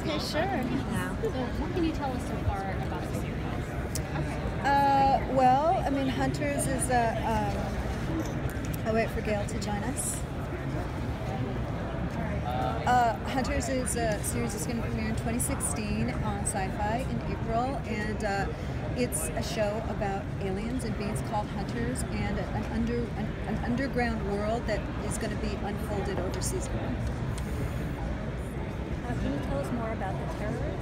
Okay, sure. Yeah. So what can you tell us so far about the series? Well, I mean, Hunters is I'll wait for Gale to join us. Hunters is a series that's going to premiere in 2016 on SciFi in April, and it's a show about aliens and beings called Hunters and an underground world that is going to be unfolded over season 1. Can you tell us more about the terrorists?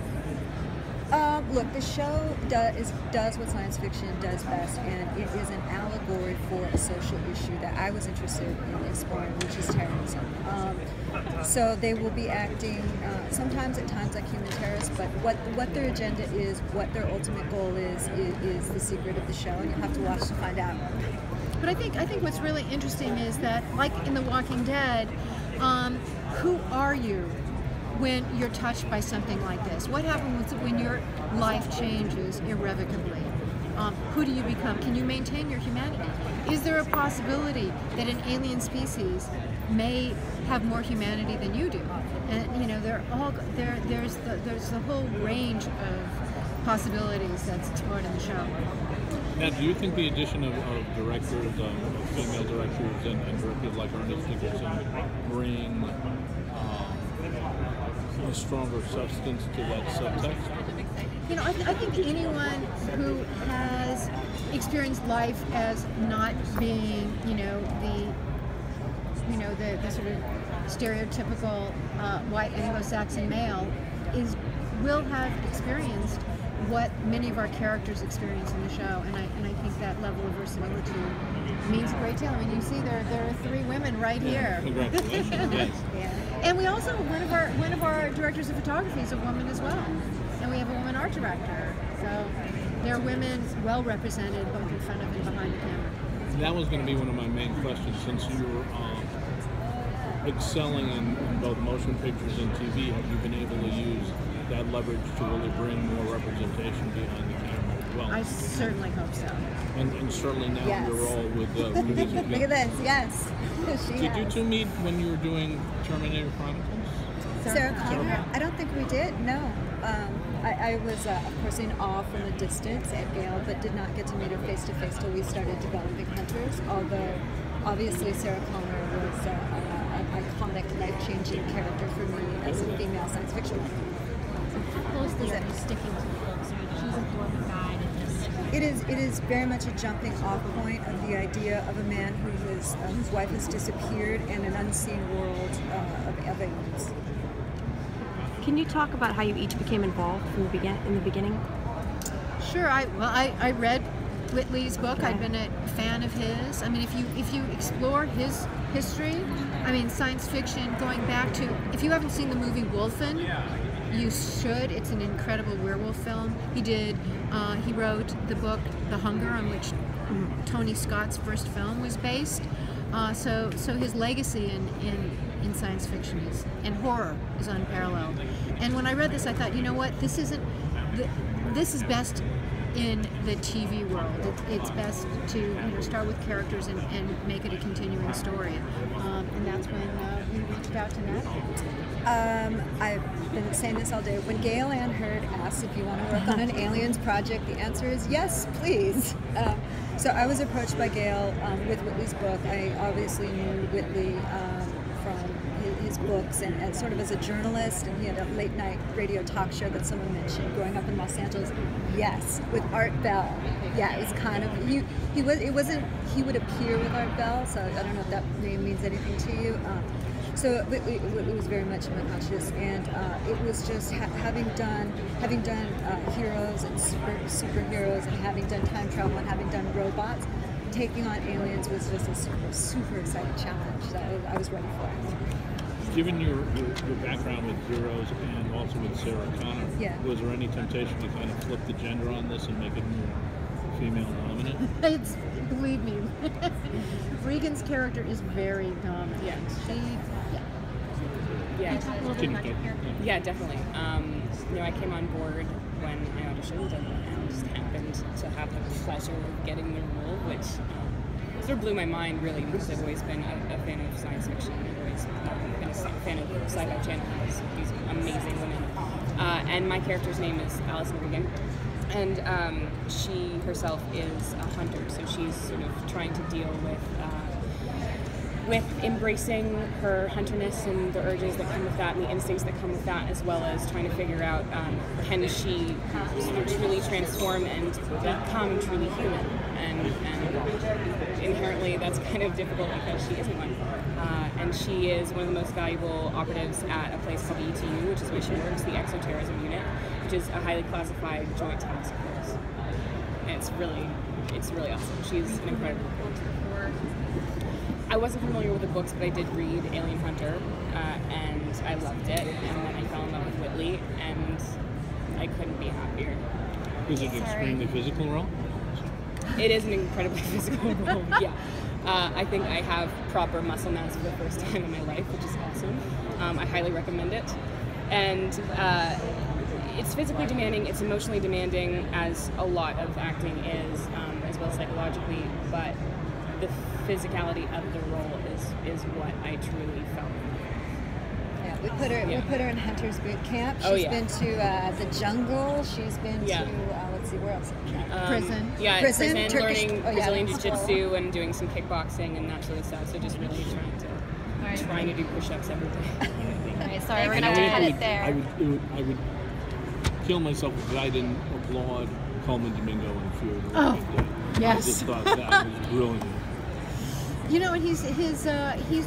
Look, the show does what science fiction does best, and it is an allegory for a social issue that I was interested in exploring, which is terrorism. So they will be acting sometimes at times like human terrorists, but what their agenda is, what their ultimate goal is the secret of the show, and you'll have to watch to find out. But I think what's really interesting is that, like in The Walking Dead, who are you when you're touched by something like this? What happens when your life changes irrevocably? Who do you become? Can you maintain your humanity? Is there a possibility that an alien species may have more humanity than you do? And you know, there's the whole range of possibilities that's explored in the show. Now, do you think the addition of directors, female directors, and directors like Ernest Dickerson bring a stronger substance to that subtext? You know, I think anyone who has experienced life as not being, the sort of stereotypical white Anglo-Saxon male will have experienced what many of our characters experience in the show, and I think that level of verisimilitude means a great deal. I mean, you see, there are 3 women right here. Congratulations! Yes. Yeah. And we also one of our directors of photography is a woman as well, and we have a woman art director. So there are women well represented both in front of and behind the camera. That was going to be one of my main questions, since you were excelling in both motion pictures and TV. Have you been able to use that leverage to really bring more representation behind the camera as well? I certainly hope so. And certainly now Yes. you're all with music. Look at this, yes. Did you two meet when you were doing Terminator Chronicles? Sarah Connor? I don't think we did, no. I was, of course, in awe from a distance at Gale, but did not get to meet her face-to-face till we started developing Hunters, although obviously Sarah Connor was an iconic, life-changing character for me as a female science fiction writer. How close is it sticking to the books? She's a former guide in this. It is very much a jumping off point of the idea of a man whose wife has disappeared in an unseen world of aliens. Can you talk about how you each became involved in the beginning? Sure. I read Whitley's book. I've been a fan of his. I mean, if you explore his history, I mean, science fiction going back to, if you haven't seen the movie Wolfen, you should. It's an incredible werewolf film. He wrote the book The Hunger, on which Tony Scott's first film was based. So his legacy in science fiction and horror is unparalleled. And when I read this, I thought, you know what, this is best in the TV world. It's best to start with characters and make it a continuing story. And that's when we reached out to Natalie. I've been saying this all day. When Gale and Hurd asked if you want to work on an aliens project, the answer is yes, please. So I was approached by Gale with Whitley's book. I obviously knew Whitley from his books and sort of as a journalist, and he had a late night radio talk show that someone mentioned growing up in Los Angeles. Yes, with Art Bell. Yeah, it was kind of he would appear with Art Bell, so I don't know if that name means anything to you. So Whitley was very much in my conscious, and it was just having done heroes and superheroes, and having done time travel and having done robots, taking on aliens was just a super exciting challenge that I was ready for. Given your background with heroes and also with Sarah Connor, was there any temptation to kind of flip the gender on this and make it more female dominant? Believe me, Regan's character is very dominant. Yeah. Yeah. Talk a little bit about your character. Yeah, definitely. I came on board when I auditioned and just happened to have the pleasure of getting the role, which sort of blew my mind, really, because I've always been a fan of science fiction. I've always been a fan of Sci-Fi Channel. These amazing women. and my character's name is Alison Regan. And she herself is a hunter, so she's sort of trying to deal with embracing her hunterness and the urges that come with that and the instincts that come with that, as well as trying to figure out can she sort of truly transform and become truly human. And inherently that's kind of difficult because she isn't one. And she is one of the most valuable operatives at a place called ETU, which is where she works, the Exoterrorism Unit, which is a highly classified joint task force. And it's really awesome. She's an incredible character. I wasn't familiar with the books, but I did read Alien Hunter, and I loved it. And then I fell in love with Whitley, and I couldn't be happier. Is it an extremely physical role? It is an incredibly physical role, yeah. I think I have proper muscle mass for the first time in my life, which is awesome. I highly recommend it. And it's physically demanding, it's emotionally demanding, as a lot of acting is, as well as psychologically, but the physicality of the role is what I truly felt. Yeah, we put her in Hunter's Boot Camp. She's been to the jungle. She's been to let's see, where else? Prison. Yeah, prison, learning Brazilian Jiu-Jitsu and doing some kickboxing and that sort of stuff. So just really trying to do push-ups every day. All right, sorry, we're gonna have to cut it there. I would kill myself if I didn't applaud Coleman Domingo in Fear of the Walking Dead. Yes. I just thought that was brilliant. You know, and he's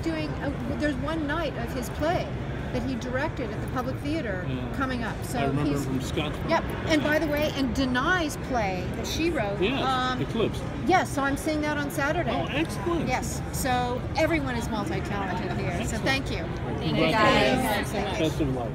doing. There's one night of his play that he directed at the Public Theater coming up. So I remember from Scottsboro. Yep. And by the way, and Denai's play that she wrote. Yes, Eclipse. Yes. So I'm seeing that on Saturday. Oh, excellent. Yes. So everyone is multi-talented here. So thank you. Thank you guys. Thanks so much. Best of luck.